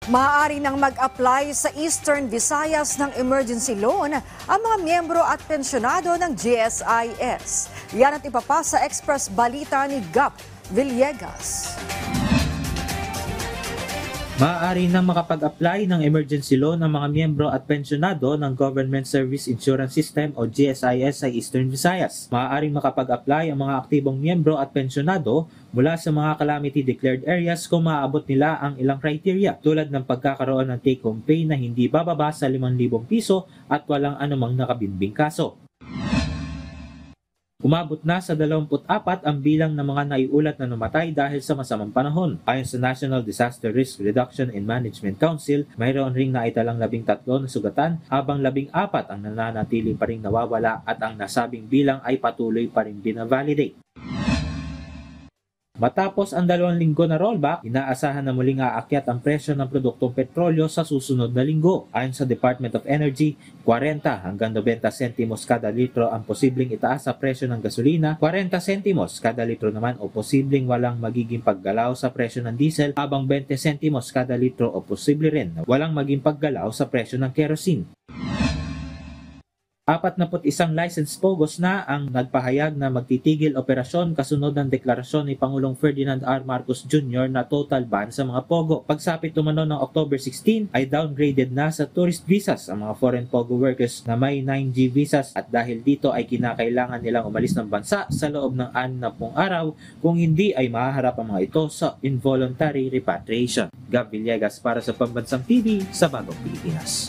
Maaari nang mag-apply sa Eastern Visayas ng emergency loan ang mga miyembro at pensyonado ng GSIS. Yan at ipapasa Express Balita ni Gap Villegas. Maaari nang makapag-apply ng emergency loan ang mga miyembro at pensyonado ng Government Service Insurance System o GSIS sa Eastern Visayas. Maaaring makapag-apply ang mga aktibong miyembro at pensyonado mula sa mga calamity declared areas kung maaabot nila ang ilang criteria tulad ng pagkakaroon ng take-home pay na hindi bababa sa 5,000 piso at walang anumang nakabimbing kaso. Umabot na sa 24 ang bilang ng mga naiulat na namatay dahil sa masamang panahon. Ayon sa National Disaster Risk Reduction and Management Council, mayroon ring naitalang 13 na sugatan habang 14 ang nananatili pa ring nawawala at ang nasabing bilang ay patuloy pa ring binavalidate. Matapos ang 2 linggo na rollback, inaasahan na muling aakyat ang presyo ng produktong petrolyo sa susunod na linggo. Ayon sa Department of Energy, 40 hanggang 90 sentimos kada litro ang posibleng itaas sa presyo ng gasolina, 40 sentimos kada litro naman o posibleng walang magiging paggalaw sa presyo ng diesel, habang 20 sentimos kada litro o posible rin na walang maging paggalaw sa presyo ng kerosene. 41 licensed POGOs na ang nagpahayag na magtitigil operasyon kasunod ng deklarasyon ni Pangulong Ferdinand R. Marcos Jr. na total ban sa mga POGO. Pagsapit umano ng October 16 ay downgraded na sa tourist visas ang mga foreign POGO workers na may 9G visas at dahil dito ay kinakailangan nilang umalis ng bansa sa loob ng 60 araw kung hindi ay mahaharap ang mga ito sa involuntary repatriation. Gab Villegas para sa Pambansang TV sa Bagong Pilipinas.